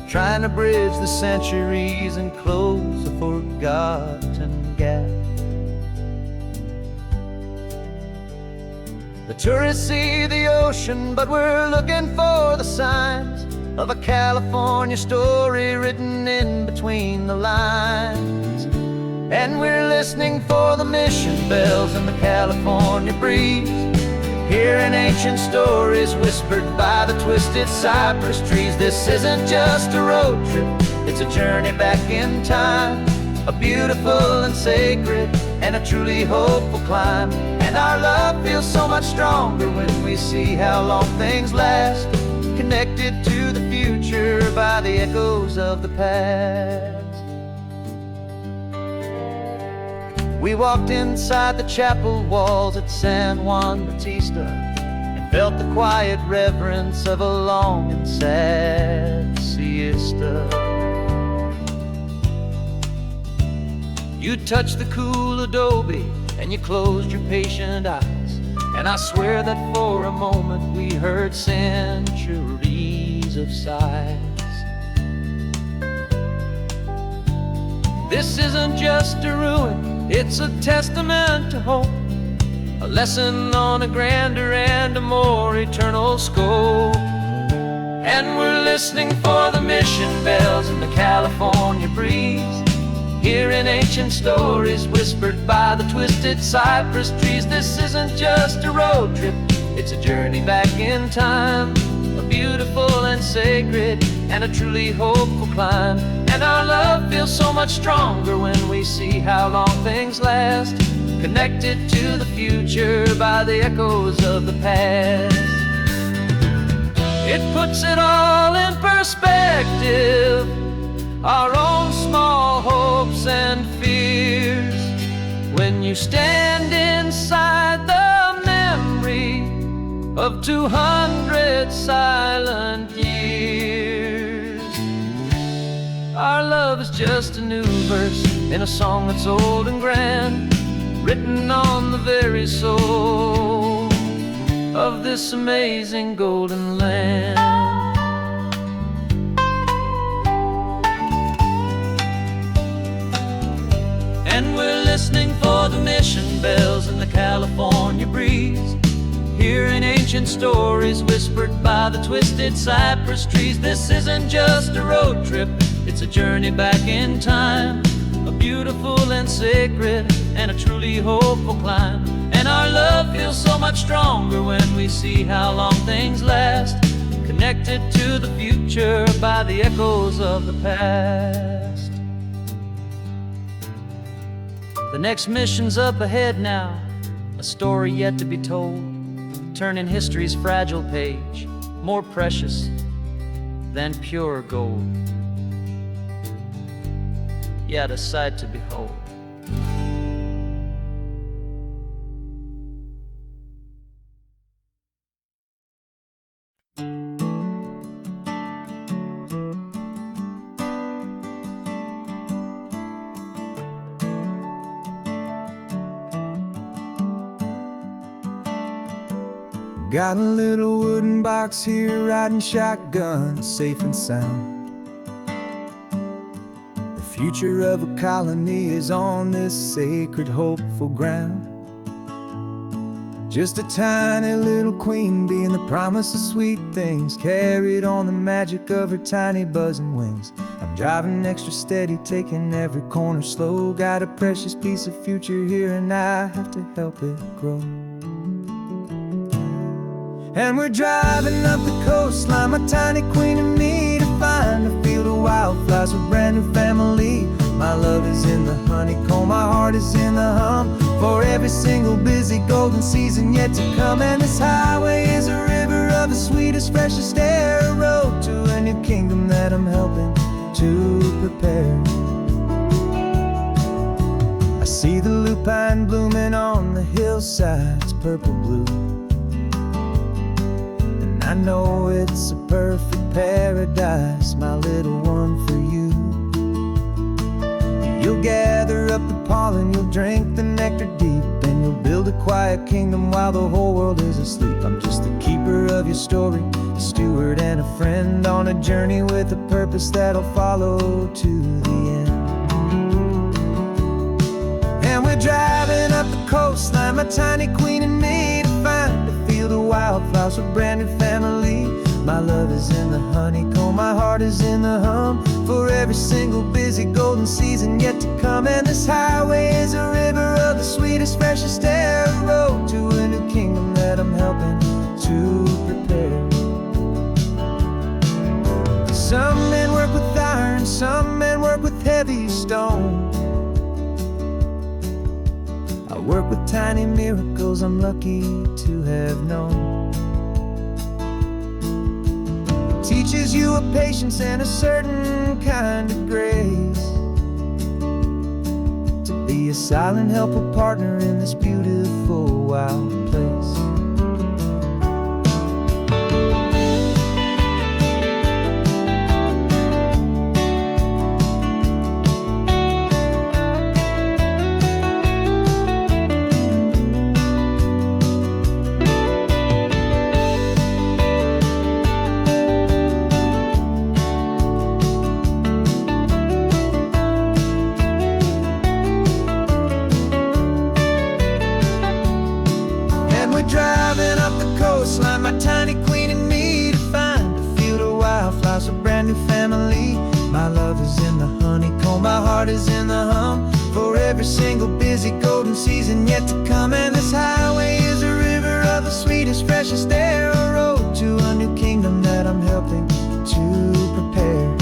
Speaker 2: trying to bridge the centuries and close a forgotten gap. The tourists see the ocean, but we're looking for the signs of a California story written in between the lines. And we're listening for the mission bells in the California breeze, hearing ancient stories whispered by the twisted cypress trees. This isn't just a road trip, it's a journey back in time, a beautiful and sacred and a truly hopeful climb. And our love feels so much stronger when we see how long things last, connected to the future by the echoes of the past. We walked inside the chapel walls at San Juan Bautista and felt the quiet reverence of a long and sad siesta. You touched the cool adobe and you closed your patient eyes, and I swear that for a moment we heard centuries of sighs. This isn't just a ruin, it's a testament to hope, a lesson on a grander and a more eternal scope. And we're listening for the mission bells in the California breeze, hearing ancient stories whispered by the twisted cypress trees. This isn't just a road trip, it's a journey back in time, a beautiful and sacred and a truly hopeful climb. And our love feels so much stronger when we see how long things last, connected to the future by the echoes of the past. It puts it all in perspective, our own small hopes and fears, when you stand inside the memory of 200 silent years. Our love is just a new verse in a song that's old and grand, written on the very soul of this amazing golden land. And we're listening for the mission bells in the California breeze, hearing ancient stories whispered by the twisted cypress trees. This isn't just a road trip, it's a journey back in time, a beautiful and sacred and a truly hopeful climb. And our love feels so much stronger when we see how long things last, connected to the future by the echoes of the past. The next mission's up ahead now, a story yet to be told, turning history's fragile page more precious than pure gold. Yet a sight to behold.
Speaker 3: Got a little wooden box here, riding shotgun, safe and sound. The future of a colony is on this sacred, hopeful ground. Just a tiny little queen bee and the promise of sweet things, carried on the magic of her tiny buzzing wings. I'm driving extra steady, taking every corner slow. Got a precious piece of future here and I have to help it grow. And we're driving up the coastline, my tiny queen and me, to find a field of wildflowers with a brand new family. My love is in the honeycomb, my heart is in the hum, for every single busy golden season yet to come. And this highway is a river of the sweetest, freshest air, a road to a new kingdom that I'm helping to prepare. I see the lupine blooming on the hillsides, purple blue, and I know it's a perfect paradise, my little one, for you. You'll gather up the pollen, you'll drink the nectar deep, and you'll build a quiet kingdom while the whole world is asleep. I'm just the keeper of your story, a steward and a friend, on a journey with a purpose that'll follow to the end. And we're driving up the coastline, my tiny queen and me, to find a field of wildflowers with a brand new family. My love is in the honeycomb, my heart is in the hum, for every single busy golden season yet to come. And this highway is a river of the sweetest, freshest air, a road to a new kingdom that I'm helping to prepare. Some men work with iron, some men work with heavy stone. I work with tiny miracles I'm lucky to have known. Teaches you a patience and a certain kind of grace, to be a silent, helpful partner in this beautiful, wild place. Driving up the coastline, my tiny queen and me, to find a field of wildflowers, a brand new family. My love is in the honeycomb, my heart is in the hum, for every single busy golden season yet to come. And this highway is a river of the sweetest, freshest air, a road to a new kingdom that I'm helping to prepare.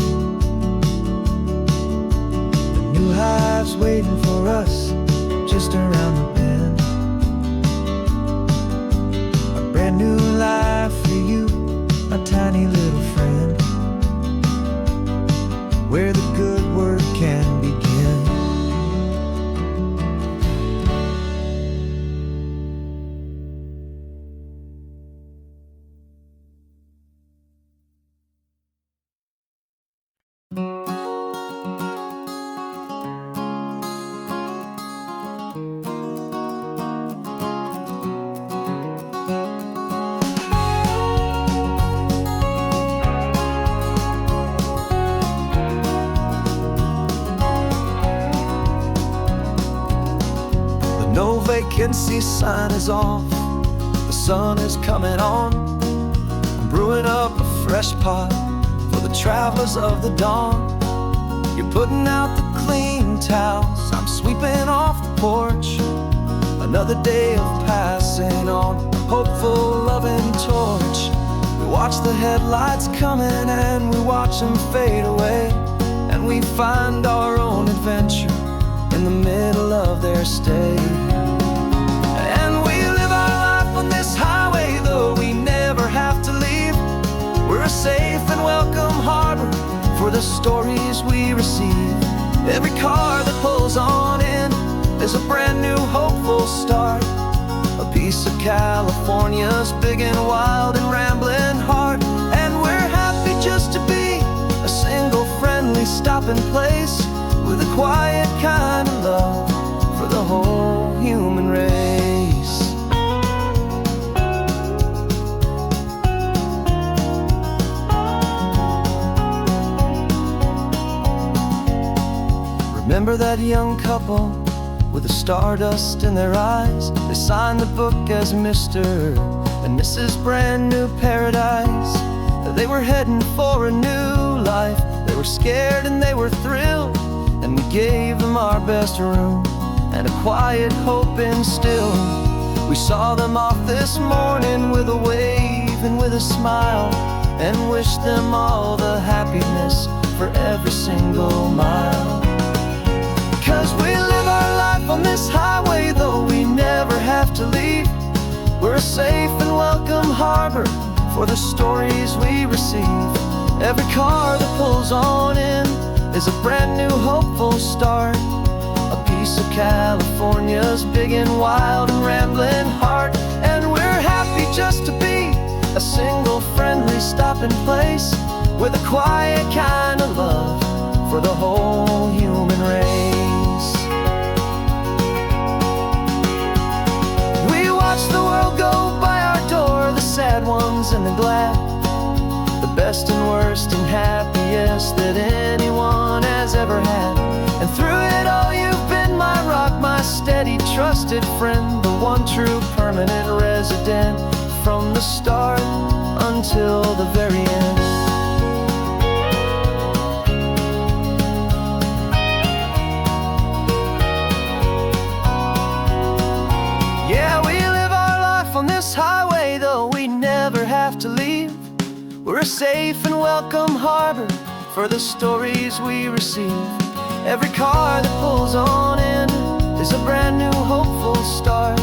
Speaker 3: The new hive's waiting for us just around the bend. Brand new life for you, my tiny little friend, where the good work can begin. No vacancy sign is off, the sun is coming on. I'm brewing up a fresh pot for the travelers of the dawn. You're putting out the clean towels, I'm sweeping off the porch. Another day of passing on, a hopeful, loving torch. We watch the headlights coming and we watch them fade away, and we find our own adventure in the middle of their stay. And we live our life on this highway, though we never have to leave. We're a safe and welcome harbor for the stories we receive. Every car that pulls on in is a brand new hopeful start, a piece of California's big and wild and rambling heart. And we're happy just to be a single friendly stopping place, with a quiet kind of love for the whole human race. Remember that young couple with the stardust in their eyes. They signed the book as Mr. and Mrs. Brand New Paradise. They were heading for a new life. They were scared and they were thrilled, and we gave them our best room and a quiet hope instilled. We saw them off this morning with a wave and with a smile, and wished them all the happiness for every single mile. 'Cause we live our life on this highway, though we never have to leave. We're a safe and welcome harbor for the stories we receive. Every car that pulls on in is a brand new hopeful start, a piece of California's big and wild and rambling heart. And we're happy just to be a single friendly stopping place, with a quiet kind of love for the whole human race. We watch the world go by our door, the sad ones and the glad, the best and worst and happiest that anyone has ever had. And through it all you've been my rock, my steady trusted friend, the one true permanent resident, from the start until the very end. Yeah, we live our life on this highway, though we never have to leave. We're a safe and welcome harbor for the stories we receive. Every car that pulls on in is a brand new hopeful start,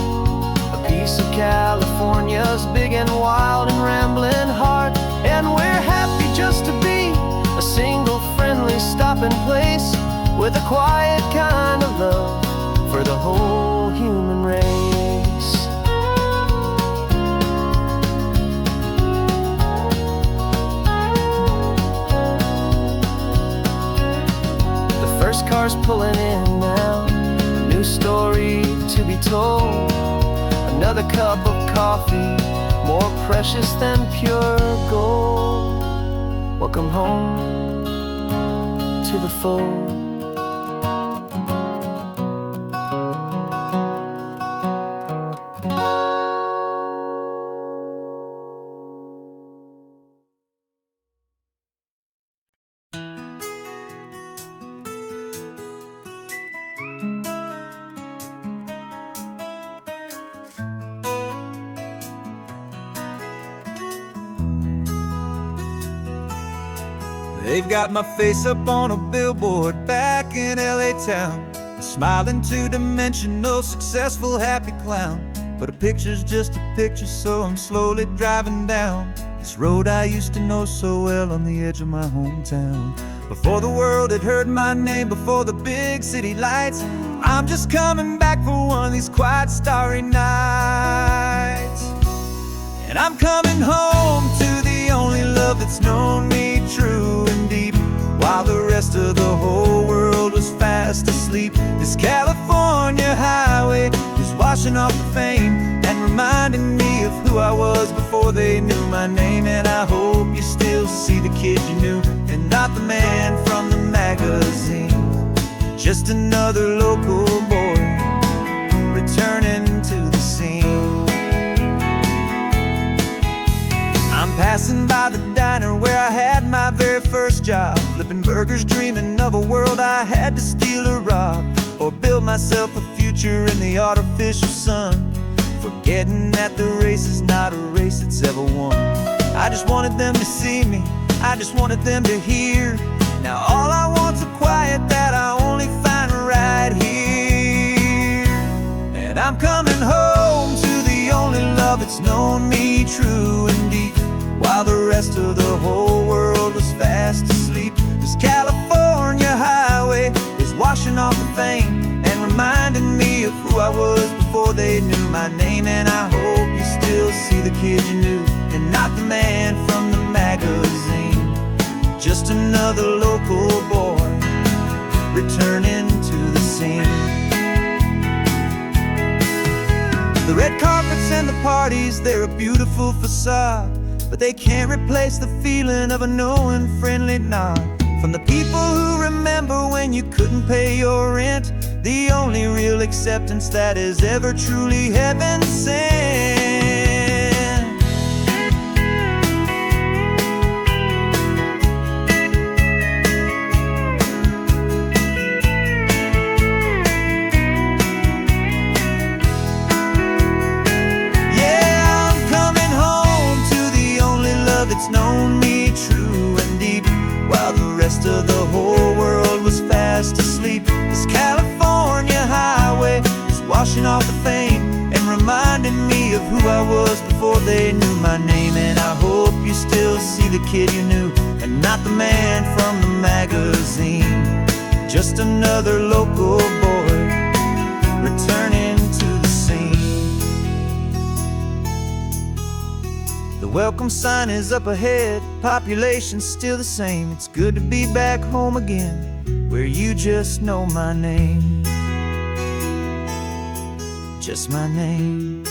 Speaker 3: a piece of California's big and wild and rambling heart. And we're happy just to be a single friendly stopping place, with a quiet kind of love for the whole human race. The first car's pulling in now, a new story to be told. Another cup of coffee, more precious than pure gold. Welcome home to the fold.
Speaker 1: They've got my face up on a billboard back in LA town, a smiling two-dimensional, successful, happy clown. But a picture's just a picture, so I'm slowly driving down this road I used to know so well on the edge of my hometown. Before the world had heard my name, before the big city lights, I'm just coming back for one of these quiet, starry nights. And I'm coming home to the only love that's known me true and deep, while the rest of the whole world was fast asleep. This California highway is washing off the fame and reminding me of who I was before they knew my name. And I hope you still see the kid you knew, and not the man from the magazine. Just another local boy returning to the scene. I'm passing by the diner where I had my very first job, flipping burgers, dreaming of a world I had to steal or rob, or build myself a future in the artificial sun, forgetting that the race is not a race that's ever won. I just wanted them to see me, I just wanted them to hear. Now all I want's a quiet that I only find right here. And I'm coming home to the only love that's known me true and deep, while the rest of the whole world was fast asleep. This California highway is washing off the fame and reminding me of who I was before they knew my name. And I hope you still see the kid you knew, and not the man from the magazine. Just another local boy returning to the scene. The red carpets and the parties, they're a beautiful facade, but they can't replace the feeling of a knowing, friendly nod from the people who remember when you couldn't pay your rent.
Speaker 2: the only real acceptance that is ever truly heaven sent. Yeah, I'm coming home to the only love that's known me true and deep, while the rest of the whole world was fast asleep. This California highway is washing off the fame and reminding me of who I was before they knew my name. And I hope you still see the kid you knew and not the man from the magazine. Just another local boy returning to the scene. The welcome sign is up ahead, population's still the same. It's good to be back home again, where you just know my name. Just my name.